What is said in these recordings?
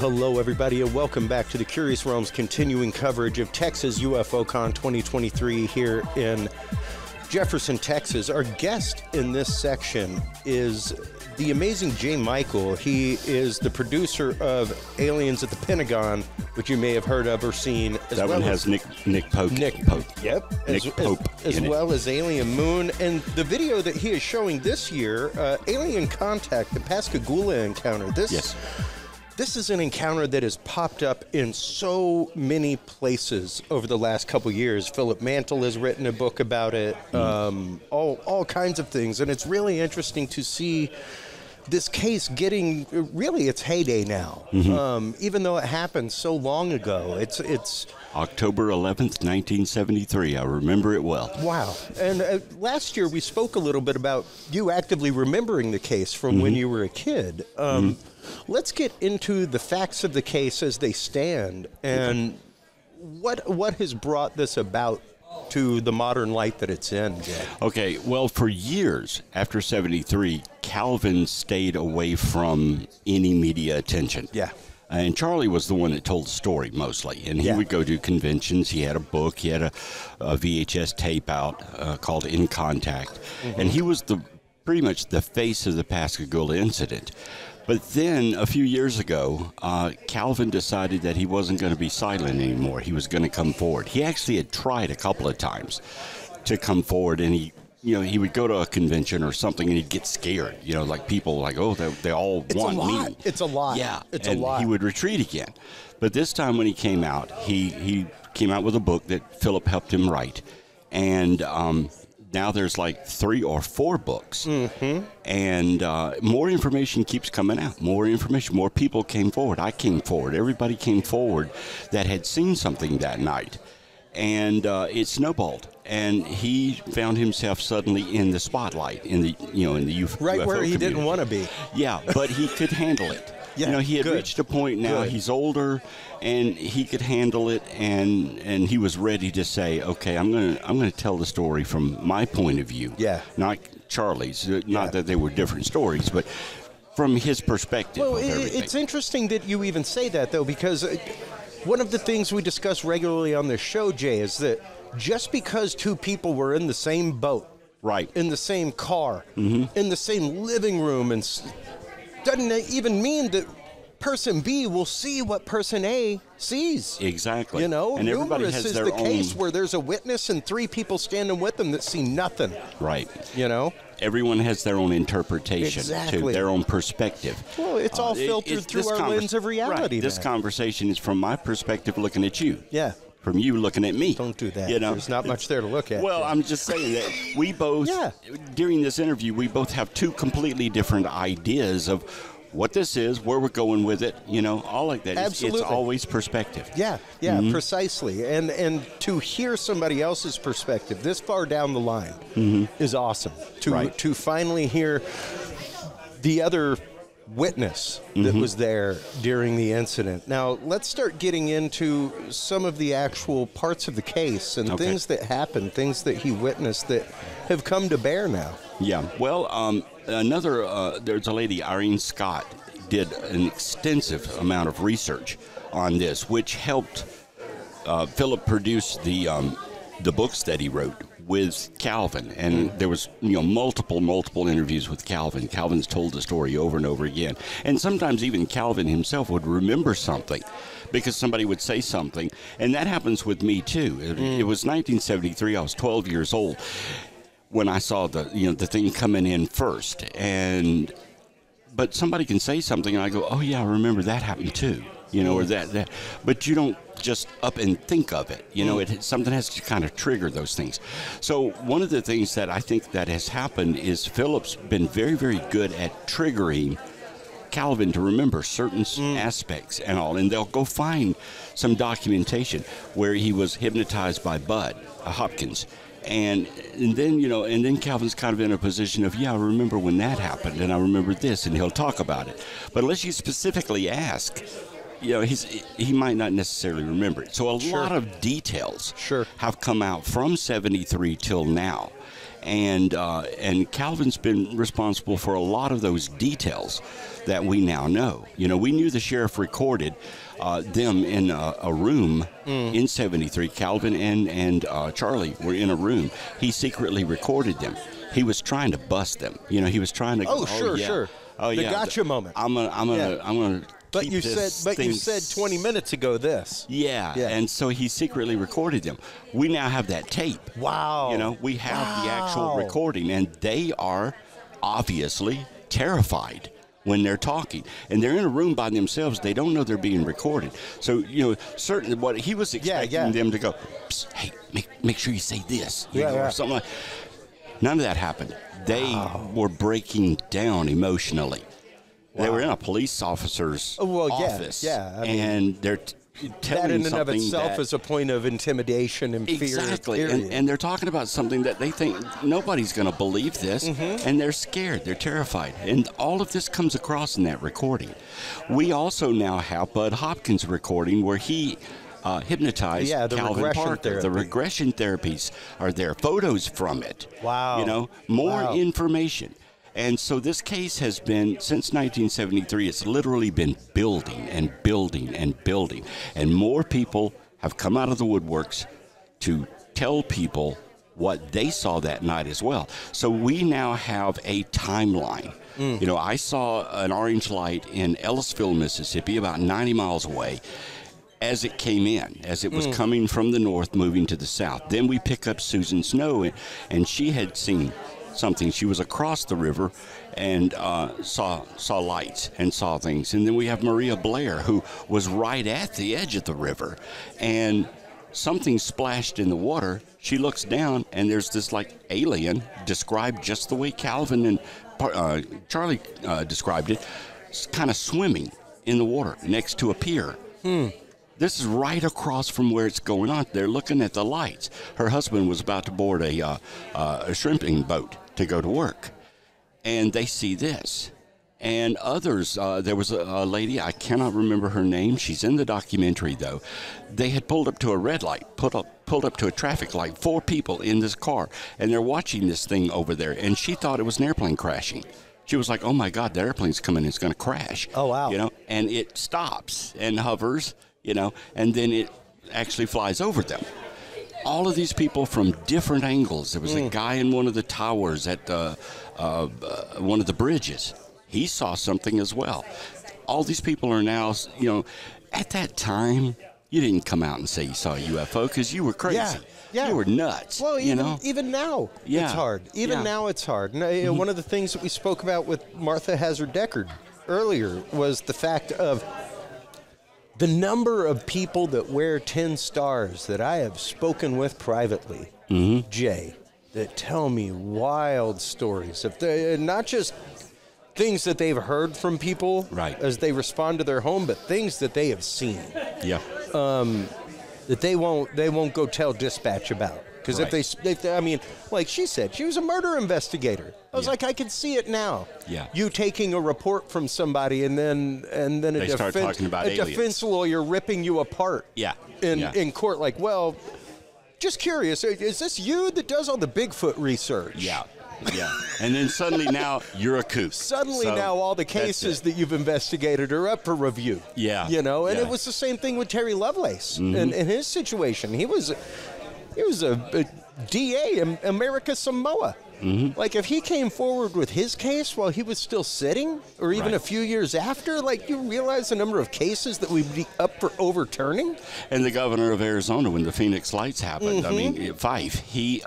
hello, everybody, and welcome back to the Curious Realms continuing coverage of Texas UFOcon 2023 here in Jefferson, Texas. Our guest in this section is the amazing J. Michael. He is the producer of Aliens at the Pentagon, which you may have heard of or seen. That one has Nick Pope. Yep. Nick Pope. As well as Alien Moon. And the video that he is showing this year, Alien Contact, the Pascagoula Encounter. This is an encounter that has popped up in so many places over the last couple years. Philip Mantle has written a book about it, all kinds of things. And it's really interesting to see this case getting really its heyday now, even though it happened so long ago. It's October 11th, 1973. I remember it well. Wow. And last year we spoke a little bit about you actively remembering the case from when you were a kid. Let's get into the facts of the case as they stand and what has brought this about to the modern light that it's in, Jay. Okay, well, for years after 73, Calvin stayed away from any media attention. Yeah. And Charlie was the one that told the story mostly. And he would go to conventions. He had a book. He had a VHS tape out called In Contact. And he was pretty much the face of the Pascagoula incident. But then a few years ago, Calvin decided that he wasn't going to be silent anymore. He was going to come forward. He actually had tried a couple of times to come forward, and he would go to a convention or something, and he'd get scared. Like people like, oh, they all want me. It's a lot. Yeah, it's a lot. He would retreat again. But this time when he came out, he came out with a book that Philip helped him write, and now there's like 3 or 4 books, and more information keeps coming out. More information, more people came forward. I came forward. Everybody came forward that had seen something that night, and it snowballed. And he found himself suddenly in the spotlight in the UFO right where he community. didn't want to be. Yeah, but he could handle it. Yeah, he had reached a point now. He's older, and he could handle it, and he was ready to say, okay, I'm gonna tell the story from my point of view. Yeah, not Charlie's. Not that they were different stories, but from his perspective. Well, of everything. It's interesting that you even say that, though, because one of the things we discuss regularly on this show, Jay, is that just because 2 people were in the same boat, right, in the same car, in the same living room, and doesn't even mean that person B will see what person A sees. Exactly. And everybody numerous has is their the own case where there's a witness and 3 people standing with them that see nothing. Right. Everyone has their own interpretation, to their own perspective. Well, it's all filtered through our lens of reality. Right. This conversation is from my perspective looking at you. Yeah. From you looking at me. Don't do that. There's not much there to look at. Well, I'm just saying that we both, during this interview, we both have 2 completely different ideas of what this is, where we're going with it, all like that. Absolutely. It's always perspective. Yeah, precisely. And to hear somebody else's perspective this far down the line is awesome. To finally hear the other witness that was there during the incident. Now, let's start getting into some of the actual parts of the case and things that happened, things that he witnessed that have come to bear now. Yeah, well, there's a lady, Irene Scott, did an extensive amount of research on this, which helped Philip produce the books that he wrote with Calvin. And there was multiple interviews with Calvin. Calvin's told the story over and over again. And sometimes even Calvin himself would remember something because somebody would say something. And that happens with me, too. It was 1973. I was 12 years old when I saw the thing coming in first, but somebody can say something, and I go, oh yeah, I remember that happened too, or that, but you don't just up and think of it, something has to kind of trigger those things. So one of the things that I think that has happened is Philip's been very, very good at triggering Calvin to remember certain aspects and all, and they'll go find some documentation where he was hypnotized by Bud Hopkins. And then Calvin's kind of in a position of, I remember when that happened, and I remember this, and he'll talk about it. But unless you specifically ask, he might not necessarily remember it. So a lot of details have come out from 73 till now. And Calvin's been responsible for a lot of those details that we now know. You know, we knew the sheriff recorded them in a room in 73. Calvin and Charlie were in a room. He secretly recorded them. He was trying to bust them. You know, he was trying to. Oh, sure, yeah. sure. Oh, the yeah. gotcha moment. I'm gonna. But you said 20 minutes ago this. Yeah, and so he secretly recorded them. We now have that tape. Wow. You know, we have the actual recording, and they are obviously terrified when they're talking. And they're in a room by themselves. They don't know they're being recorded. So, you know, certainly what he was expecting them to go, Psst, hey, make sure you say this, you know, or something like. None of that happened. They were breaking down emotionally. They were in a police officer's office, I mean, and they're telling that in and of something itself is a point of intimidation and fear. Exactly, and they're talking about something that they think nobody's going to believe this, and they're scared, they're terrified, and all of this comes across in that recording. We also now have Bud Hopkins' recording where he hypnotized Calvin Parker. The regression therapies are there, photos from it. Wow. You know, more information. And so this case has been, since 1973, it's literally been building and building and building. And more people have come out of the woodworks to tell people what they saw that night as well. So we now have a timeline. You know, I saw an orange light in Ellisville, Mississippi, about 90 miles away, as it came in, as it was coming from the north, moving to the south. Then we pick up Susan Snow, and she had seen something. She was across the river and saw lights and saw things. And then we have Maria Blair, who was right at the edge of the river, and something splashed in the water. She looks down, and there's this like alien described just the way Calvin and Charlie described it, kind of swimming in the water next to a pier. This is right across from where it's going on. They're looking at the lights. Her husband was about to board a shrimping boat to go to work, and they see this. And others, there was a lady, I cannot remember her name. She's in the documentary, though. They had pulled up to a red light, pulled up to a traffic light, 4 people in this car, and they're watching this thing over there, and she thought it was an airplane crashing. She was like, oh, my God, the airplane's coming. It's going to crash. Oh, wow. You know, and it stops and hovers, you know, and then it actually flies over them. All of these people from different angles. There was a guy in one of the towers at one of the bridges. He saw something as well. All these people are now, you know, at that time, you didn't come out and say you saw a UFO because you were crazy. Yeah. You were nuts. Well, even now, it's hard. Even now, it's hard. And, one of the things that we spoke about with Martha Hazard-Deckard earlier was the fact of the number of people that wear 10 stars that I have spoken with privately, Jay, that tell me wild stories. If they're not just things that they've heard from people as they respond to their home, but things that they have seen. Yeah. That they won't go tell dispatch about. Because if they, I mean, like she said, she was a murder investigator. I was like, I can see it now. Yeah. You taking a report from somebody and then a defense lawyer ripping you apart. Yeah. In court, like, well, just curious, is this you that does all the Bigfoot research? Yeah. Yeah. And then suddenly now you're a kook. Suddenly now all the cases that you've investigated are up for review. Yeah. You know, and it was the same thing with Terry Lovelace in his situation. He was a DA in America Samoa. Like, if he came forward with his case while he was still sitting, or even a few years after, like, you realize the number of cases that would be up for overturning? And the governor of Arizona, when the Phoenix Lights happened, I mean, Fife, he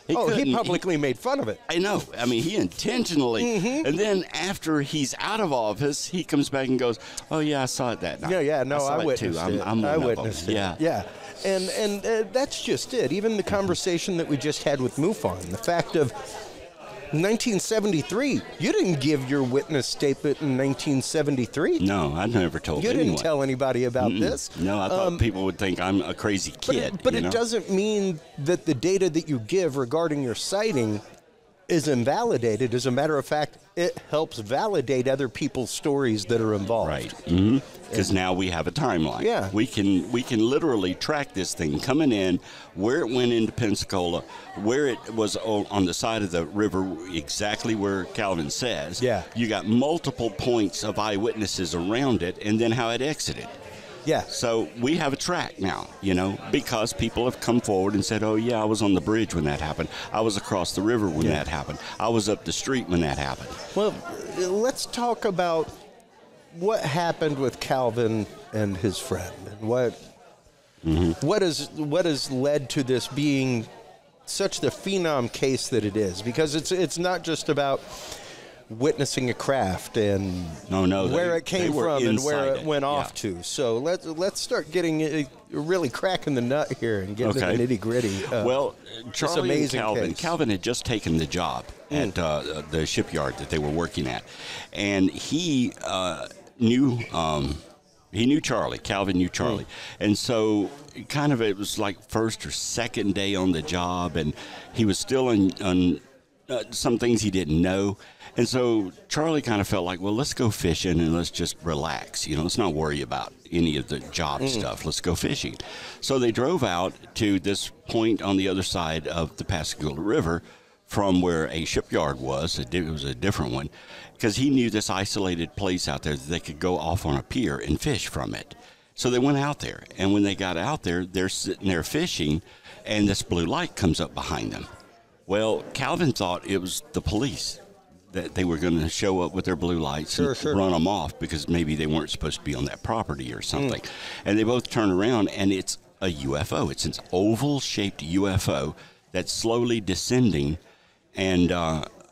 publicly made fun of it. I know. I mean, he intentionally. And then after he's out of office, he comes back and goes, "Oh yeah, I saw it that night." I witnessed it. I witnessed it. Yeah. And that's just it. Even the conversation that we just had with MUFON, the fact of 1973, you didn't give your witness statement in 1973. No, I never told anyone. You didn't tell anybody about this. No, I thought people would think I'm a crazy kid. But it doesn't mean that the data that you give regarding your sighting is invalidated. As a matter of fact, it helps validate other people's stories that are involved. Right. Because now we have a timeline. Yeah. We can literally track this thing coming in, where it went into Pensacola, where it was on the side of the river, exactly where Calvin says. Yeah. You got multiple points of eyewitnesses around it, and then how it exited. Yeah. So we have a track now, because people have come forward and said, oh, yeah, I was on the bridge when that happened. I was across the river when that happened. I was up the street when that happened. Well, let's talk about what happened with Calvin and his friend, and what has led to this being such the phenom case that it is, because it's not just about witnessing a craft and where it came from and where it went off to. So let's start getting really cracking the nut here and getting to the nitty gritty. Well, Charlie and Calvin had just taken the job at the shipyard that they were working at, and he knew Charlie. Calvin knew Charlie, and so kind of it was like first or second day on the job, and he was still on some things he didn't know. And so Charlie kind of felt like, well, let's go fishing and let's just relax. Let's not worry about any of the job stuff. Let's go fishing. So they drove out to this point on the other side of the Pascagoula River from where a shipyard was. It was a different one, because he knew this isolated place out there that they could go off on a pier and fish from it. So they went out there. And when they got out there, they're sitting there fishing, and this blue light comes up behind them. Well, Calvin thought it was the police, that they were going to show up with their blue lights and run them off because maybe they weren't supposed to be on that property or something. And they both turn around, and it's a UFO. It's an oval-shaped UFO that's slowly descending and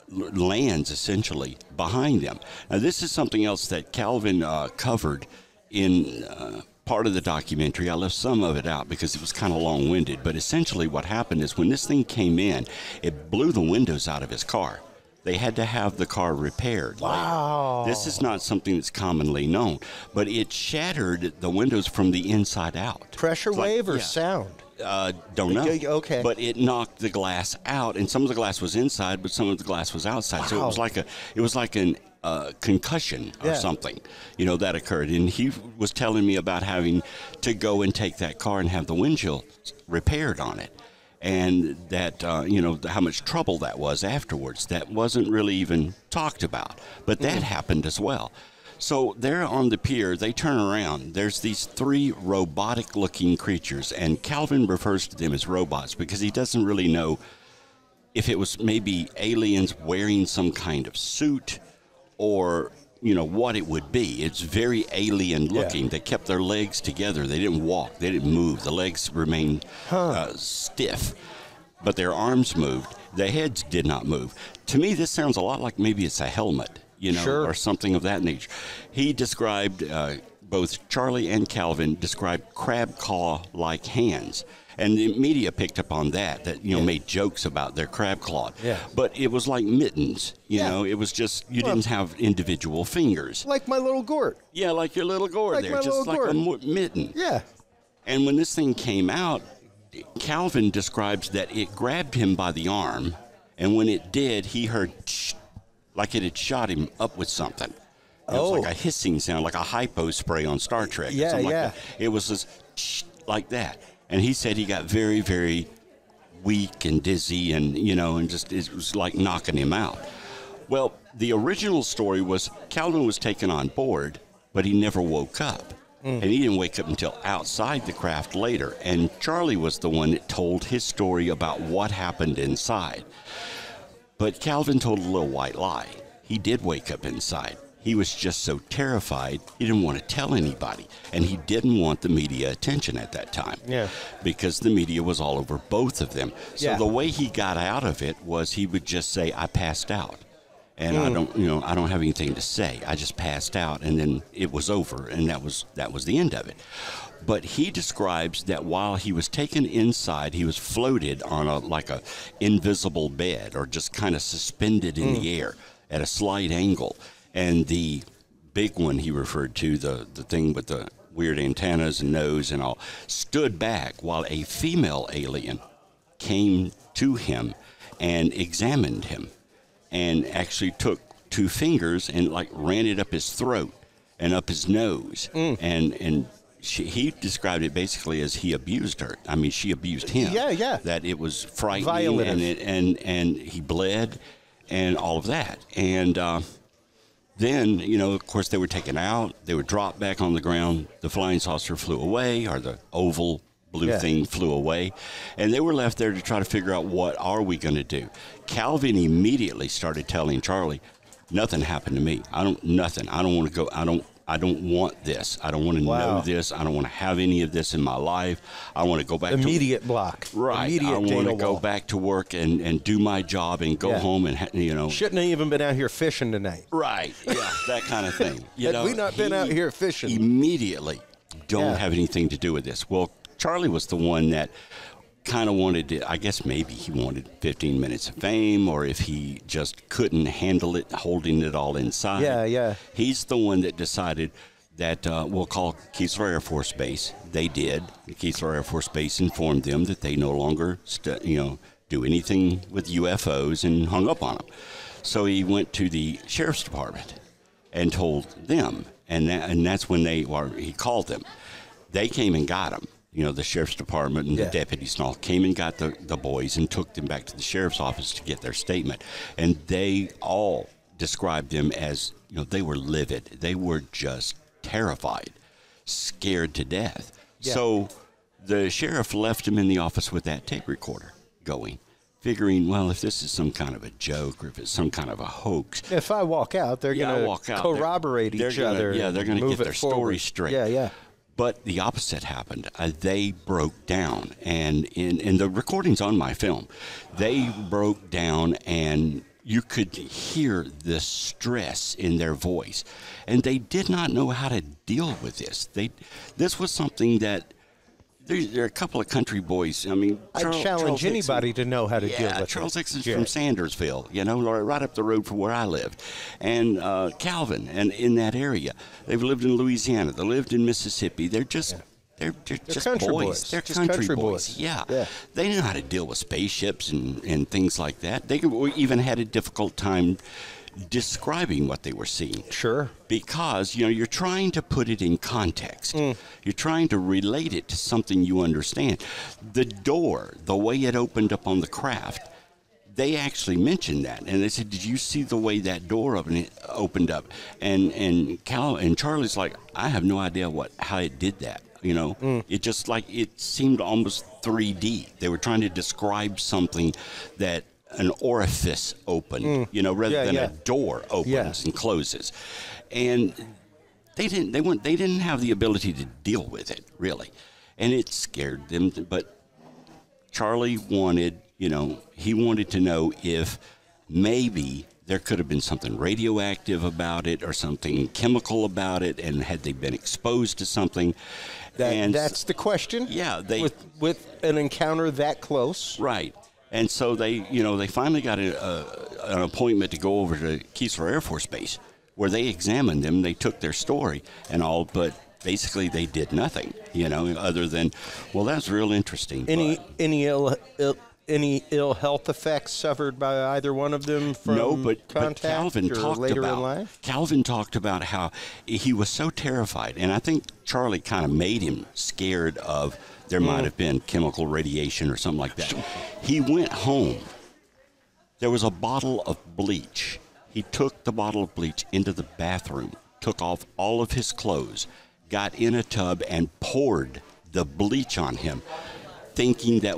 lands, essentially, behind them. Now, this is something else that Calvin covered in part of the documentary. I left some of it out because it was kind of long-winded. But essentially what happened is when this thing came in, it blew the windows out of his car. They had to have the car repaired. Wow. This is not something that's commonly known, but it shattered the windows from the inside out. Pressure wave or sound? Don't know. Okay. But it knocked the glass out, and some of the glass was inside, but some of the glass was outside. Wow. So it was like an concussion or something, that occurred. And he was telling me about having to go and take that car and have the windshield repaired on it. And that, how much trouble that was afterwards. That wasn't really even talked about. But that happened as well. So they're on the pier. They turn around. There's these three robotic-looking creatures. And Calvin refers to them as robots because he doesn't really know if it was maybe aliens wearing some kind of suit or what it would be. It's very alien looking. They kept their legs together. They didn't walk. They didn't move. The legs remained stiff, but their arms moved. The heads did not move. To me, this sounds a lot like maybe it's a helmet, or something of that nature. He described, both Charlie and Calvin described crab claw-like hands. And the media picked up on that made jokes about their crab claw. Yeah. But it was like mittens, it was just, didn't have individual fingers. Like my little gourd. Yeah, like your little gourd there, just like a mitten. Yeah. And when this thing came out, Calvin describes that it grabbed him by the arm, and when it did, he heard like it had shot him up with something. It was like a hissing sound, like a hypo spray on Star Trek. Or something like that. It was just like that. And he said he got very, very weak and dizzy and, and just it was like knocking him out. Well, the original story was Calvin was taken on board, but he never woke up. And he didn't wake up until outside the craft later. And Charlie was the one that told his story about what happened inside. But Calvin told a little white lie. He did wake up inside. He was just so terrified, he didn't want to tell anybody. And he didn't want the media attention at that time. Yeah. Because the media was all over both of them. So the way he got out of it was he would just say, I passed out. And I don't have anything to say. I just passed out, and then it was over, and that was the end of it. But he describes that while he was taken inside, he was floated on a invisible bed, or just kind of suspended in the air at a slight angle. And the big one he referred to, the thing with the weird antennas and nose and all, stood back while a female alien came to him and examined him. and actually took 2 fingers and like ran it up his throat and up his nose. And he described it basically as he abused her. I mean, she abused him. Yeah. That it was frightening, Violative. and he bled and all of that. And then, of course, they were taken out. They were dropped back on the ground. The flying saucer flew away, or the oval blue thing flew away. And they were left there to try to figure out, what are we going to do? Calvin immediately started telling Charlie, nothing happened to me. Nothing. I don't want to go. I don't want this. I don't want to know this. I don't want to have any of this in my life. I want to go back immediate block. Right. Immediate I want to go wall. back to work and do my job and go home and, Shouldn't have even been out here fishing tonight. Right. Yeah, that kind of thing. Had we not been out here fishing. Immediately don't have anything to do with this. Well, Charlie was the one that kind of wanted to, I guess maybe he wanted 15 minutes of fame, or if he just couldn't handle it, holding it all inside. Yeah. He's the one that decided that we'll call Keesler Air Force Base. They did. Keesler Air Force Base informed them that they no longer, do anything with UFOs, and hung up on them. So he went to the sheriff's department and told them, and that's when he called them. They came and got him. The sheriff's department and the deputies and all came and got the boys and took them back to the sheriff's office to get their statement. And they all described them as, they were livid. They were just terrified, scared to death. Yeah. So the sheriff left him in the office with that tape recorder going, figuring, well, if this is some kind of a joke or if it's some kind of a hoax. If I walk out, they're going to corroborate each other. Yeah, they're going to get their story straight. Yeah. But the opposite happened. They broke down, and in the recordings on my film, they broke down, and you could hear the stress in their voice, and they did not know how to deal with this. This was something that there are a couple of country boys. I mean, I challenge anybody to know how to deal with it. Charles Dixon's from Sandersville, right up the road from where I lived, and Calvin, and in that area. They've lived in Louisiana. They lived in Mississippi. They're just they're just country boys. They're just country boys. Yeah. They know how to deal with spaceships and things like that. They even had a difficult time describing what they were seeing. Sure. Because, you're trying to put it in context. You're trying to relate it to something you understand. The door, the way it opened up on the craft, they actually mentioned that. And they said, did you see the way that door opened up? And Charlie's like, I have no idea how it did that. It just it seemed almost 3D. They were trying to describe something that an orifice opened, rather than a door opens and closes. And they didn't have the ability to deal with it, really. And it scared them. But Charlie wanted, he wanted to know if maybe there could have been something radioactive about it or something chemical about it, and had they been exposed to something. That's the question? Yeah. With an encounter that close? Right. And so they finally got an appointment to go over to Keesler Air Force Base, where they examined them. They took their story and all, but basically they did nothing, other than, well, that's real interesting. Any ill health effects suffered by either one of them from but Calvin talked about how he was so terrified, and I think Charlie kind of made him scared of there might have been chemical radiation or something like that. He went home. There was a bottle of bleach. He took the bottle of bleach into the bathroom, took off all of his clothes, got in a tub, and poured the bleach on him, thinking that,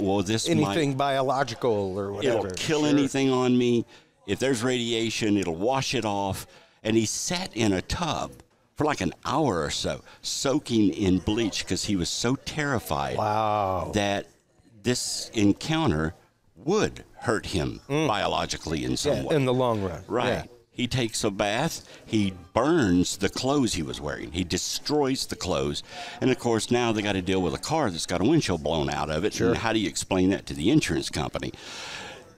anything biological or whatever. It'll kill anything on me. If there's radiation, it'll wash it off. And he sat in a tub for like an hour or so, soaking in bleach, because he was so terrified that this encounter would hurt him biologically in some way. In the long run. Right. Yeah. He takes a bath. He burns the clothes he was wearing. He destroys the clothes. And, of course, now they got to deal with a car that's got a windshield blown out of it. Sure. And how do you explain that to the insurance company?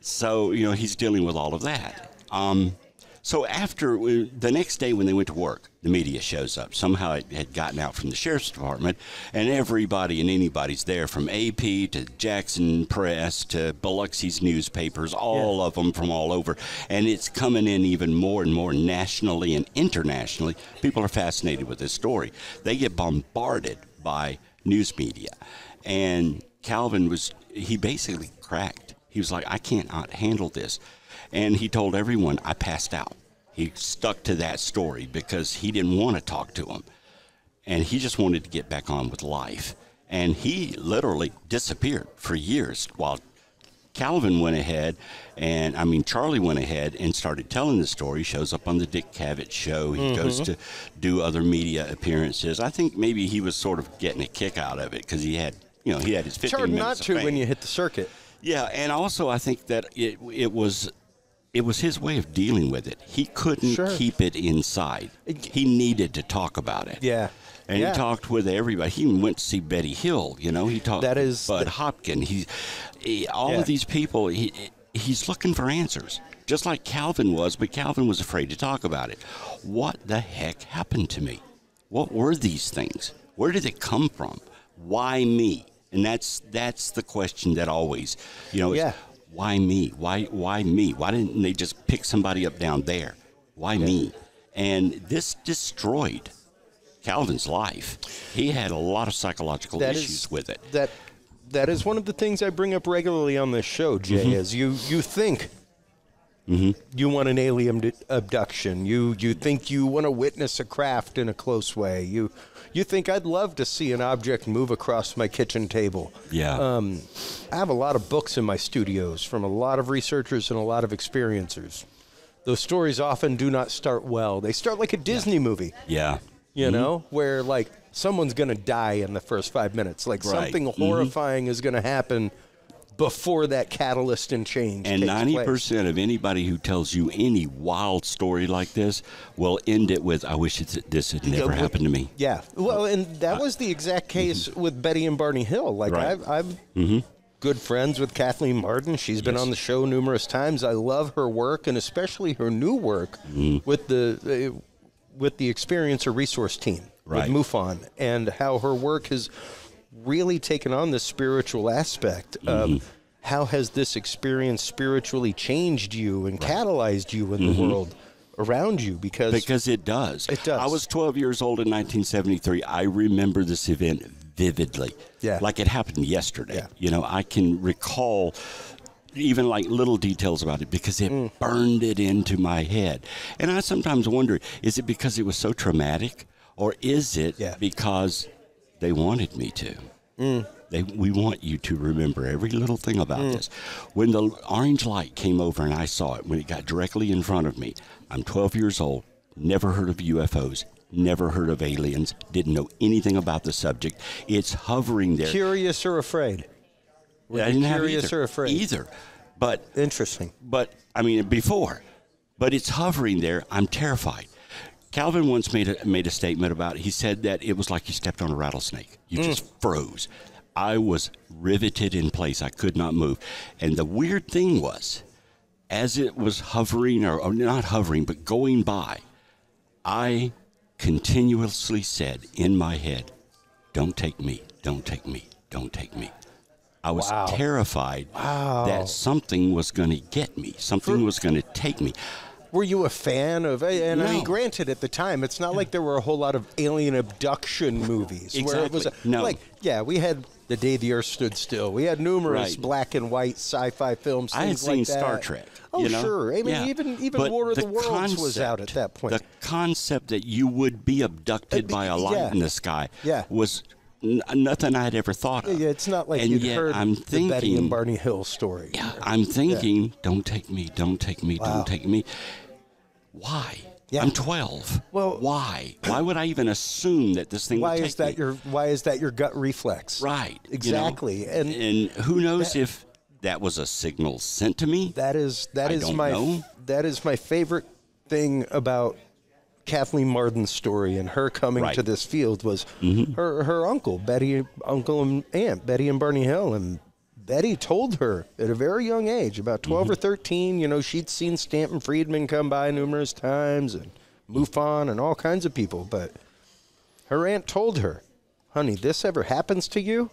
So, he's dealing with all of that. So the next day when they went to work, the media shows up. Somehow it had gotten out from the sheriff's department, and everybody and anybody's there, from AP to Jackson Press to Biloxi's newspapers, all of them from all over. And it's coming in even more and more nationally and internationally. People are fascinated with this story. They get bombarded by news media. And Calvin he basically cracked. He was like, I cannot handle this. And he told everyone, I passed out. He stuck to that story because he didn't want to talk to them. And he just wanted to get back on with life. And he literally disappeared for years while Calvin went ahead, Charlie went ahead and started telling the story. Shows up on the Dick Cavett show. He goes to do other media appearances. I think maybe he was sort of getting a kick out of it because he had his 15 minutes It's hard not of to fame. when you hit the circuit. Yeah, and also I think that it was his way of dealing with it. He couldn't keep it inside. He needed to talk about it. Yeah. And he talked with everybody. He even went to see Betty Hill. He talked to Bud Hopkins. All of these people, he's looking for answers, just like Calvin was, but Calvin was afraid to talk about it. What the heck happened to me? What were these things? Where did it come from? Why me? And that's the question that always, is, why me? Why me? Why didn't they just pick somebody up down there? Why me? And this destroyed Calvin's life. He had a lot of psychological issues with it. That is one of the things I bring up regularly on this show, Jay, is you think you want an alien abduction. You think you want to witness a craft in a close way. You think I'd love to see an object move across my kitchen table. Yeah. I have a lot of books in my studios from a lot of researchers and a lot of experiencers. Those stories often do not start well. They start like a Disney movie. Yeah. You know, where like someone's going to die in the first 5 minutes. Like something horrifying is going to happen before that catalyst and change and takes 90% place. of anybody who tells you any wild story like this will end it with, I wish this had never happened to me. Yeah. Well, and that was the exact case with Betty and Barney Hill. Like, I'm good friends with Kathleen Martin. She's been on the show numerous times. I love her work, and especially her new work with the Experiencer Resource Team, with MUFON, and how her work has really taken on this spiritual aspect. How has this experience spiritually changed you and catalyzed you in the world around you? Because it does. It does. I was 12 years old in 1973. I remember this event vividly. Yeah. Like it happened yesterday. Yeah. I can recall even like little details about it because it burned it into my head. And I sometimes wonder, is it because it was so traumatic, or is it because they wanted me to? We want you to remember every little thing about this. When the orange light came over and I saw it, when it got directly in front of me, I'm 12 years old, never heard of UFOs, never heard of aliens, didn't know anything about the subject. It's hovering there. Curious or afraid? I didn't have curious or afraid? Either. But interesting. But before. But it's hovering there. I'm terrified. Calvin once made a statement about it. He said that it was like you stepped on a rattlesnake. You just froze. I was riveted in place. I could not move. And the weird thing was, as it was hovering, or not hovering, but going by, I continuously said in my head, don't take me, don't take me, don't take me. I was terrified that something was going to get me. Something was going to take me. Were you a fan of, and No. I mean, granted, at the time, it's not like there were a whole lot of alien abduction movies. Exactly. Where it was No. we had The Day the Earth Stood Still. We had numerous black and white sci-fi films, I had things seen like that. Star Trek. Oh, sure. I mean, even But War of the Worlds was out at that point. The concept that you would be abducted by a light in the sky was nothing I'd ever thought of. Yeah, it's not like and you'd yet heard I'm the thinking, Betty and Barney Hill story. Yeah, I'm thinking, don't take me, don't take me, don't take me. Why? Yeah. I'm 12. Well, why? Why would I even assume that this thing would take me? Why is that your gut reflex? Right. Exactly. And who knows if that was a signal sent to me? That is my favorite thing about Kathleen Martin's story and her coming to this field was her uncle and aunt, Betty and Barney Hill, and Betty told her at a very young age, about 12 or 13, you know, she'd seen Stanton Friedman come by numerous times and MUFON and all kinds of people. But her aunt told her, honey, this ever happens to you,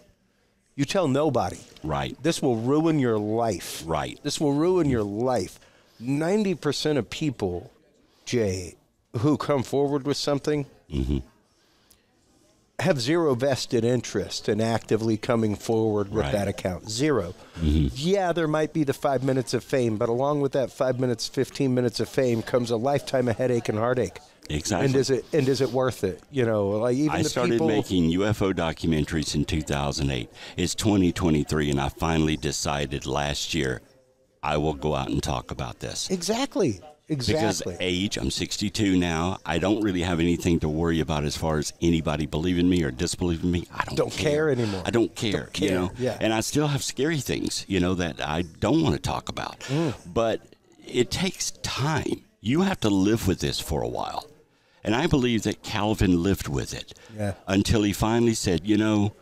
you tell nobody. Right. This will ruin your life. Right. This will ruin your life. 90% of people, Jay, who come forward with something have zero vested interest in actively coming forward with that account. Zero. Yeah, there might be the 5 minutes of fame, but along with that 5 minutes, 15 minutes of fame comes a lifetime of headache and heartache. Exactly. And is it worth it? You know, like even I started making UFO documentaries in 2008. It's 2023, and I finally decided last year I will go out and talk about this. Exactly. Because age, I'm 62 now. I don't really have anything to worry about as far as anybody believing me or disbelieving me. I don't care anymore. I don't care, you know. Yeah. And I still have scary things, you know, that I don't want to talk about. But it takes time. You have to live with this for a while. And I believe that Calvin lived with it until he finally said, you know,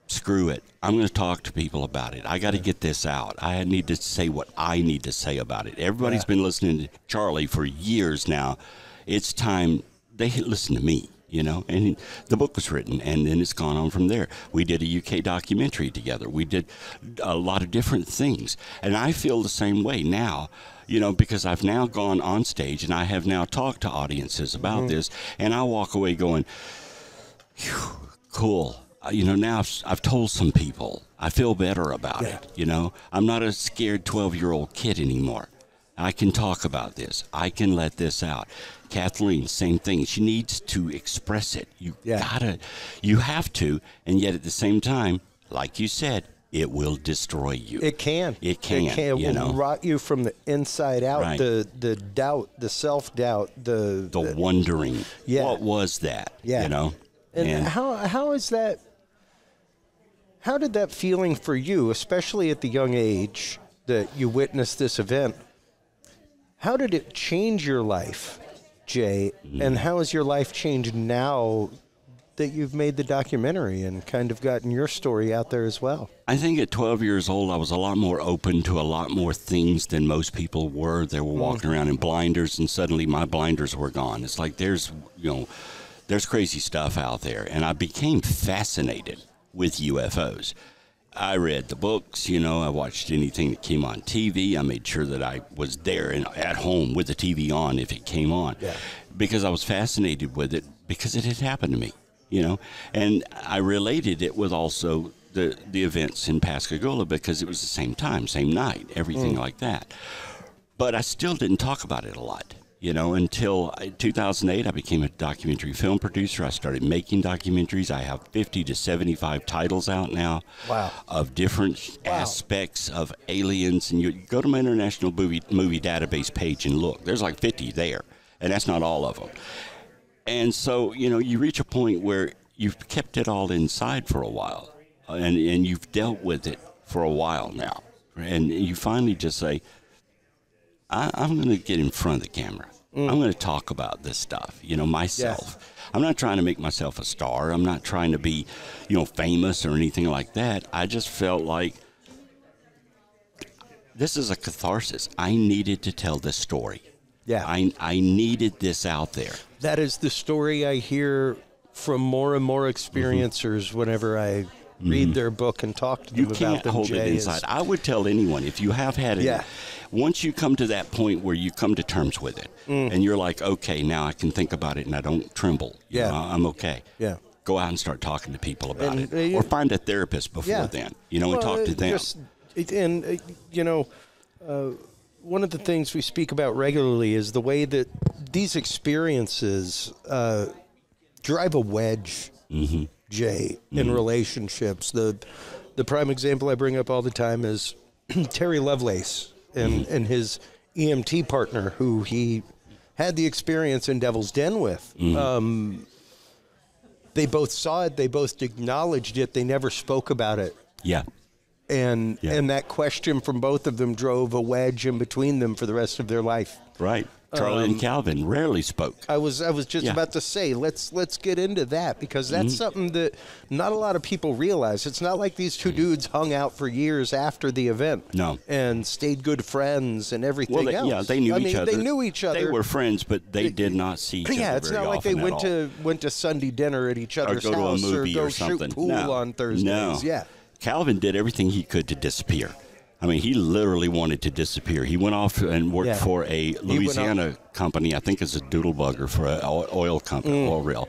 screw it. I'm going to talk to people about it. I got to get this out. I need to say what I need to say about it. Everybody's been listening to Charlie for years now. It's time they listen to me, you know. And the book was written, and then it's gone on from there. We did a UK documentary together. We did a lot of different things. And I feel the same way now, you know, because I've now gone on stage, and I have now talked to audiences about this, and I walk away going, cool. You know, now I've told some people. I feel better about it, you know. I'm not a scared 12-year-old kid anymore. I can talk about this. I can let this out. Kathleen, same thing. She needs to express it. You have to, and yet at the same time, like you said, it will destroy you. It can. It can. It will rot you from the inside out. Right. The doubt, the self-doubt, the wondering. What was that? You know. And how is that? How did that feeling for you, especially at the young age that you witnessed this event, how did it change your life, Jay? And how has your life changed now that you've made the documentary and kind of gotten your story out there as well? I think at 12 years old, I was a lot more open to a lot more things than most people were. They were walking around in blinders, and suddenly my blinders were gone. It's like there's crazy stuff out there, and I became fascinated with UFOs. I read the books, you know, I watched anything that came on TV. I made sure that I was there and at home with the TV on if it came on, because I was fascinated with it because it had happened to me, you know. And I related it with also the events in Pascagoula because it was the same time, same night, everything like that. But I still didn't talk about it a lot. You know, until 2008, I became a documentary film producer. I started making documentaries. I have 50 to 75 titles out now of different aspects of aliens. And you go to my International Movie Database page and look. There's like 50 there, and that's not all of them. And so, you know, you reach a point where you've kept it all inside for a while, and you've dealt with it for a while now. And you finally just say, I'm going to get in front of the camera. I'm going to talk about this stuff, you know, myself. I'm not trying to make myself a star. I'm not trying to be, you know, famous or anything like that. I just felt like this is a catharsis. I needed to tell this story. I needed this out there. That is the story I hear from more and more experiencers whenever I read their book and talk to them about them. You can't hold it inside. I would tell anyone, if you have had it, once you come to that point where you come to terms with it, and you're like, okay, now I can think about it and I don't tremble. You know, I'm okay. Go out and start talking to people about it. Or find a therapist before then, you know, and talk to them. You know, one of the things we speak about regularly is the way that these experiences drive a wedge, Jay, in relationships. The prime example I bring up all the time is Terry Lovelace and his EMT partner, who he had the experience in Devil's Den with. They both saw it. They both acknowledged it. They never spoke about it. And that question from both of them drove a wedge in between them for the rest of their life. Right. Charlie and Calvin rarely spoke. I was just about to say, let's get into that, because that's something that not a lot of people realize. It's not like these two dudes hung out for years after the event. No. And stayed good friends and everything else. Yeah, they knew each other. They knew each other. They were friends, but they did not see each other very often. Yeah, it's not like they went to Sunday dinner at each other's or go house to a movie or go or something. shoot pool on Thursdays. No. Yeah. Calvin did everything he could to disappear. I mean, he literally wanted to disappear. He went off and worked for a Louisiana company, I think as a doodlebugger for an oil company, oil reel.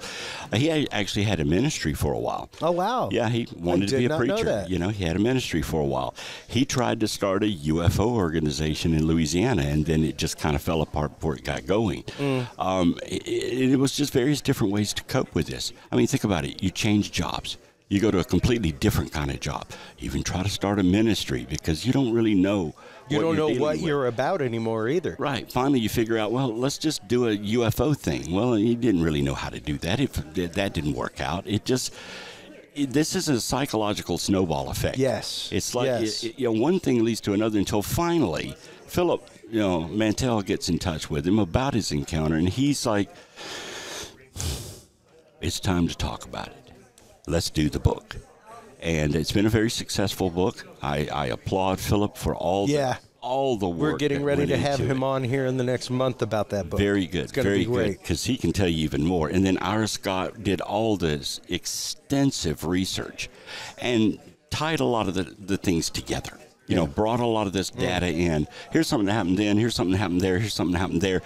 He actually had a ministry for a while. Oh, wow. Yeah, he wanted to be a preacher. Know that. You know, he had a ministry for a while. He tried to start a UFO organization in Louisiana, and then it just kind of fell apart before it got going. It was just various different ways to cope with this. I mean, think about it. You change jobs. You go to a completely different kind of job. You even try to start a ministry because you don't really know what you're about anymore either. Right. Finally, you figure out, well, let's just do a UFO thing. Well, you didn't really know how to do that. That didn't work out. This is a psychological snowball effect. Yes. It's like, one thing leads to another until finally Philip, Mantell gets in touch with him about his encounter, and he's like, it's time to talk about it. Let's do the book. And it's been a very successful book. I applaud Philip for all the work. We're getting ready to have him on here in the next month about that book. Very good. It's going to be great. Because he can tell you even more. And then Ira Scott did all this extensive research and tied a lot of the things together. Brought a lot of this data in. Here's something that happened then. Here's something that happened there. Here's something that happened there.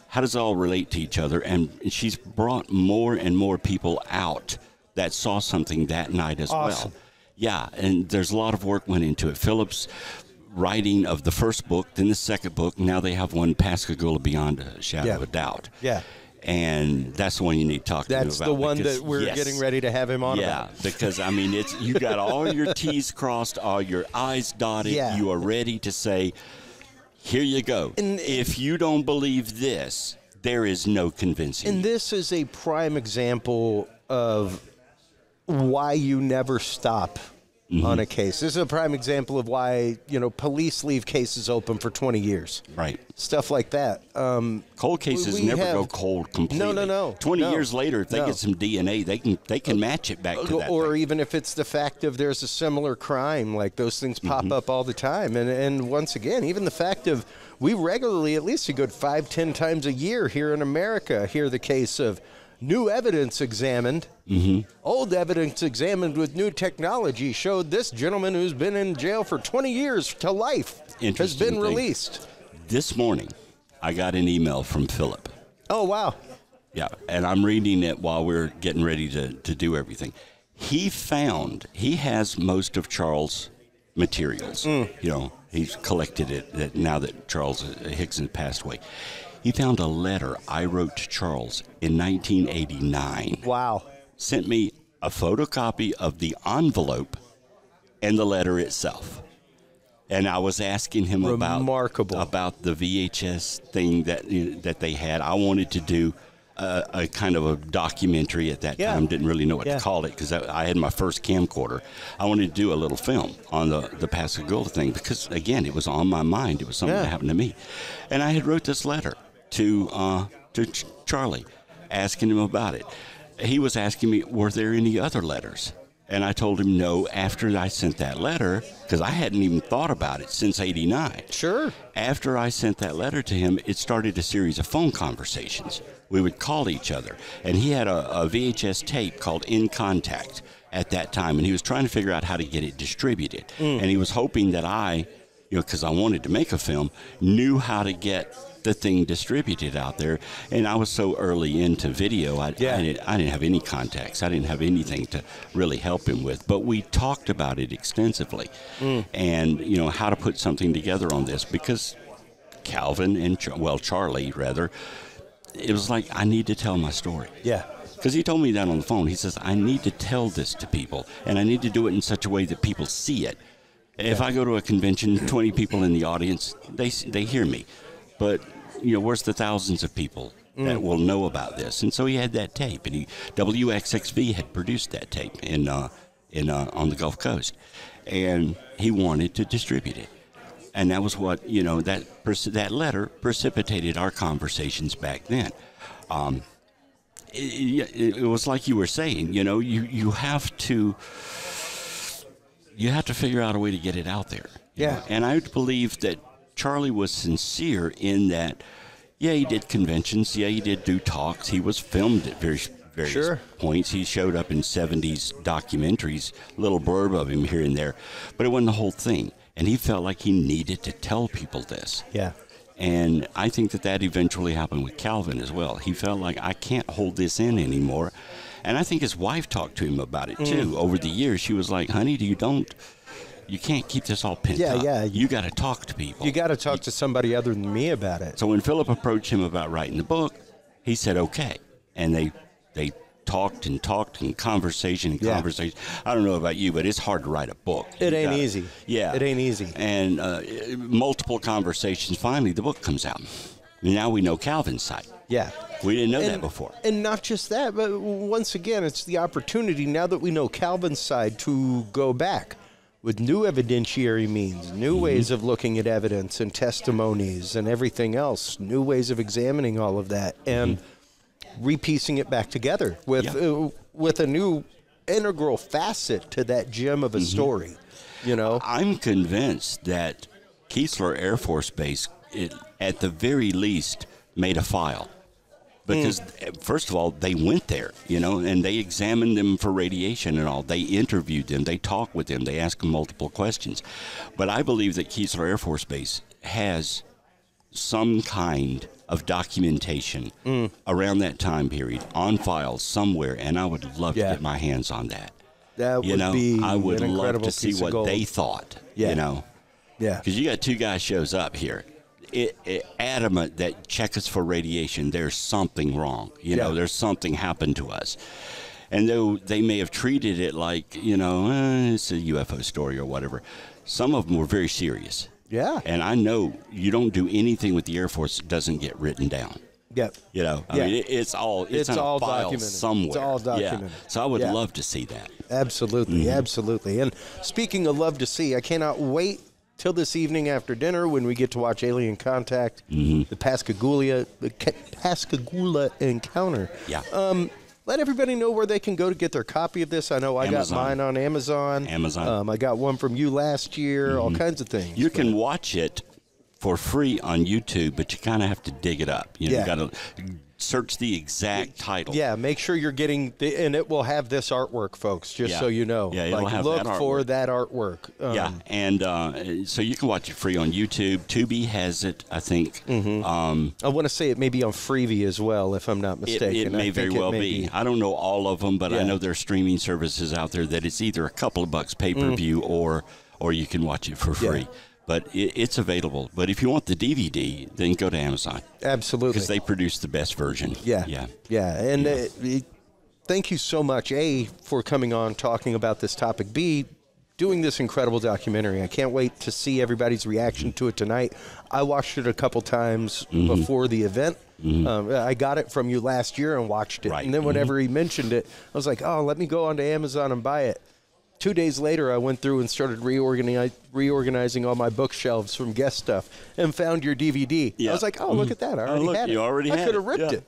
How does it all relate to each other? And she's brought more and more people out that saw something that night as well. Yeah, and there's a lot of work went into it. Philip's writing of the first book, then the second book. Now they have one, Pascagoula Beyond a Shadow of a Doubt. Yeah. And that's the one you need to talk to him about. That's the one that we're getting ready to have him on about. Yeah, because, I mean, you got all your T's crossed, all your I's dotted. Yeah. You are ready to say, here you go. And if you don't believe this, there is no convincing And this is a prime example of why you never stop on a case. This is a prime example of why, police leave cases open for 20 years. Right. Stuff like that. Cold cases never go cold completely. No. 20 years later, if they get some DNA, they can match it back to that Or thing. even if it's the fact of there's a similar crime, like those things pop up all the time. And once again, even the fact of we regularly, at least a good 5-10 times a year here in America, hear the case of new evidence examined. Old evidence examined with new technology showed this gentleman who's been in jail for 20 years to life has been released. This morning, I got an email from Philip. Oh, wow. Yeah, and I'm reading it while we're getting ready to do everything. He has most of Charles' materials. He's collected it now that Charles Hickson passed away. He found a letter I wrote to Charles in 1989. Wow. Sent me a photocopy of the envelope and the letter itself. And I was asking him about the VHS thing that they had. I wanted to do a kind of a documentary at that time. Didn't really know what to call it because I had my first camcorder. I wanted to do a little film on the Pascagoula thing because, again, it was on my mind. It was something that happened to me. And I had wrote this letter to Charlie, asking him about it. He was asking me, were there any other letters? And I told him no after I sent that letter, because I hadn't even thought about it since '89. Sure. After I sent that letter to him, it started a series of phone conversations. We would call each other. And he had a VHS tape called In Contact at that time, and he was trying to figure out how to get it distributed. And he was hoping that I, because I wanted to make a film, knew how to get the thing distributed out there. And I was so early into video, I didn't have any contacts. I didn't have anything to really help him with. But we talked about it extensively, and how to put something together on this, because Calvin and Charlie rather, it was like I need to tell my story. Yeah. Because he told me that on the phone. He says, I need to tell this to people, and I need to do it in such a way that people see it. If I go to a convention, 20 people in the audience, they hear me. But, where's the thousands of people that will know about this? And so he had that tape, and WXXV had produced that tape on the Gulf Coast, and he wanted to distribute it. And that was what, that letter precipitated our conversations back then. It was like you were saying, you have to figure out a way to get it out there. Yeah. And I believe that Charlie was sincere in that, yeah, he did conventions. Yeah, he did do talks. He was filmed at various points. He showed up in 70s documentaries, little blurb of him here and there. But it wasn't the whole thing. And he felt like he needed to tell people this. Yeah. And I think that eventually happened with Calvin as well. He felt like, I can't hold this in anymore. And I think his wife talked to him about it, too. Over the years, she was like, honey, you can't keep this all pent up. Yeah. You got to talk to people. You got to talk to somebody other than me about it. So when Philip approached him about writing the book, he said, okay. And they talked and conversation. I don't know about you, but it's hard to write a book. It ain't easy. Yeah. It ain't easy. And multiple conversations. Finally, the book comes out. Now we know Calvin's side. Yeah. We didn't know that before. And not just that, but once again, it's the opportunity, now that we know Calvin's side, to go back with new evidentiary means, new ways of looking at evidence and testimonies and everything else, new ways of examining all of that, and repiecing it back together with a new integral facet to that gem of a story. I'm convinced that Keesler Air Force Base, at the very least, made a file. Because, first of all, they went there, and they examined them for radiation and all. They interviewed them. They talked with them. They asked them multiple questions. But I believe that Keesler Air Force Base has some kind of documentation around that time period on file somewhere, and I would love to get my hands on that. That would be I would an love incredible to see piece of what gold. they thought, Yeah. Because you got two guys shows up here, adamant that check us for radiation. There's something wrong. There's something happened to us. And though they may have treated it like, it's a UFO story or whatever, some of them were very serious. Yeah. And I know you don't do anything with the Air Force that doesn't get written down. Yep. I mean, it's all in a file documented. somewhere. It's all documented. Yeah. So I would love to see that. Absolutely, absolutely. And speaking of love to see, I cannot wait till this evening after dinner when we get to watch Alien Contact, the Pascagoula Encounter. Yeah. Let everybody know where they can go to get their copy of this. I know I got mine on Amazon. I got one from you last year, all kinds of things. You can watch it for free on YouTube, but you kind of have to dig it up. You got to search the exact title. Yeah, make sure you're getting, and it will have this artwork, folks, just so you know. Yeah, it'll have look that artwork. for that artwork. And so you can watch it free on YouTube. Tubi has it, I think. I want to say it may be on Freevee as well, if I'm not mistaken. It may very well be. I don't know all of them, but I know there are streaming services out there that it's either a couple of bucks pay-per-view or you can watch it for free. But it's available. But if you want the DVD, then go to Amazon. Absolutely. Because they produce the best version. Yeah. And thank you so much, A, for coming on, talking about this topic. B, doing this incredible documentary. I can't wait to see everybody's reaction to it tonight. I watched it a couple times before the event. I got it from you last year and watched it. Right. And then whenever he mentioned it, I was like, oh, let me go onto Amazon and buy it. 2 days later, I went through and started reorganizing all my bookshelves from guest stuff and found your DVD. I was like, oh, look at that. I already had it. You already had it. I could have ripped it.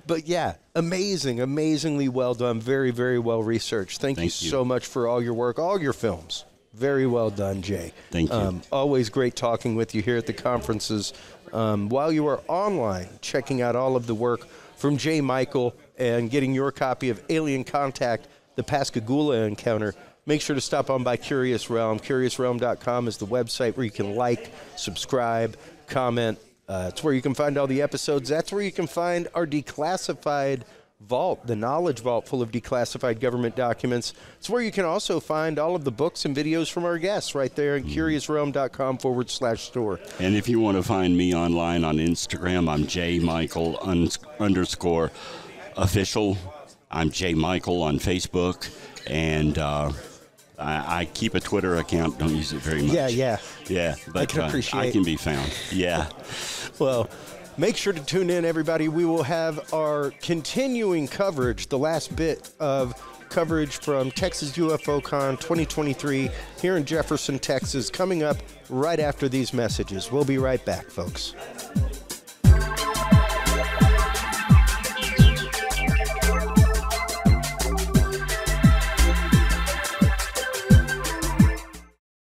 But yeah, amazingly well done. Very, very well researched. Thank you so much for all your work, all your films. Very well done, Jay. Thank you. Always great talking with you here at the conferences. While you are online, checking out all of the work from J. Michael and getting your copy of Alien Contact, the Pascagoula Encounter, make sure to stop on by Curious Realm. CuriousRealm.com is the website where you can like, subscribe, comment. It's where you can find all the episodes. That's where you can find our declassified vault, the knowledge vault full of declassified government documents. It's where you can also find all of the books and videos from our guests right there at CuriousRealm.com/store. And if you want to find me online on Instagram, I'm jmichael_official. I'm J. Michael on Facebook, and I keep a Twitter account. Don't use it very much. Yeah. But I can appreciate. I can be found. Yeah. Well, make sure to tune in, everybody. We will have our continuing coverage, the last bit of coverage from Texas UFOcon 2023 here in Jefferson, Texas, coming up right after these messages. We'll be right back, folks.